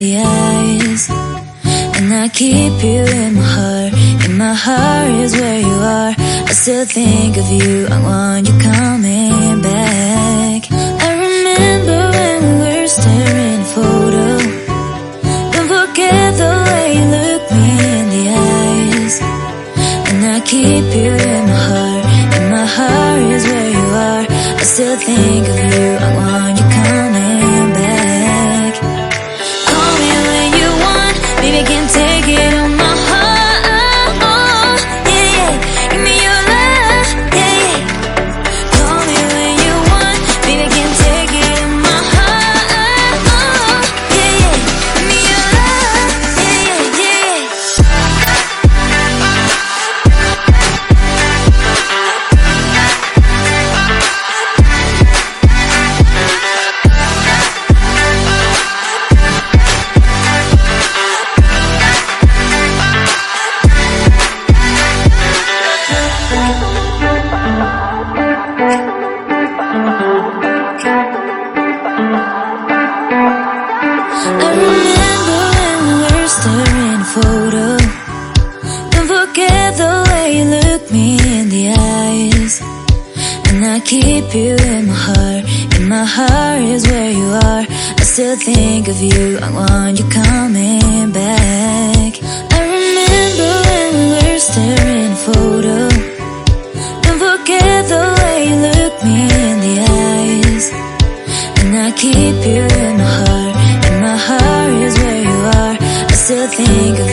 the eyes, and I keep you in my heart. In my heart is where you are. I still think of you, I want you coming back. I remember when we were staring at a photo. Don't forget the way you look me in the eyes, and I keep you in my heart. In my heart is where you are. I still think of you, I want you coming back. Call me when you want, baby, can't take it on my heart. Oh, yeah, yeah, give me your love, yeah, yeah. Call me when you want, baby, can't take it on my heart. Oh, yeah, yeah, give me your love, yeah, yeah, I remember when we were staring at a photo. Don't forget the way you look me in the eyes, and I keep you in my heart. In my heart is where you are. I still think of you, I want you coming back. I remember when we were staring at a photo. Don't forget the way you look me in the eyes, and I keep you in my heart. In my heart is where you are. I still think of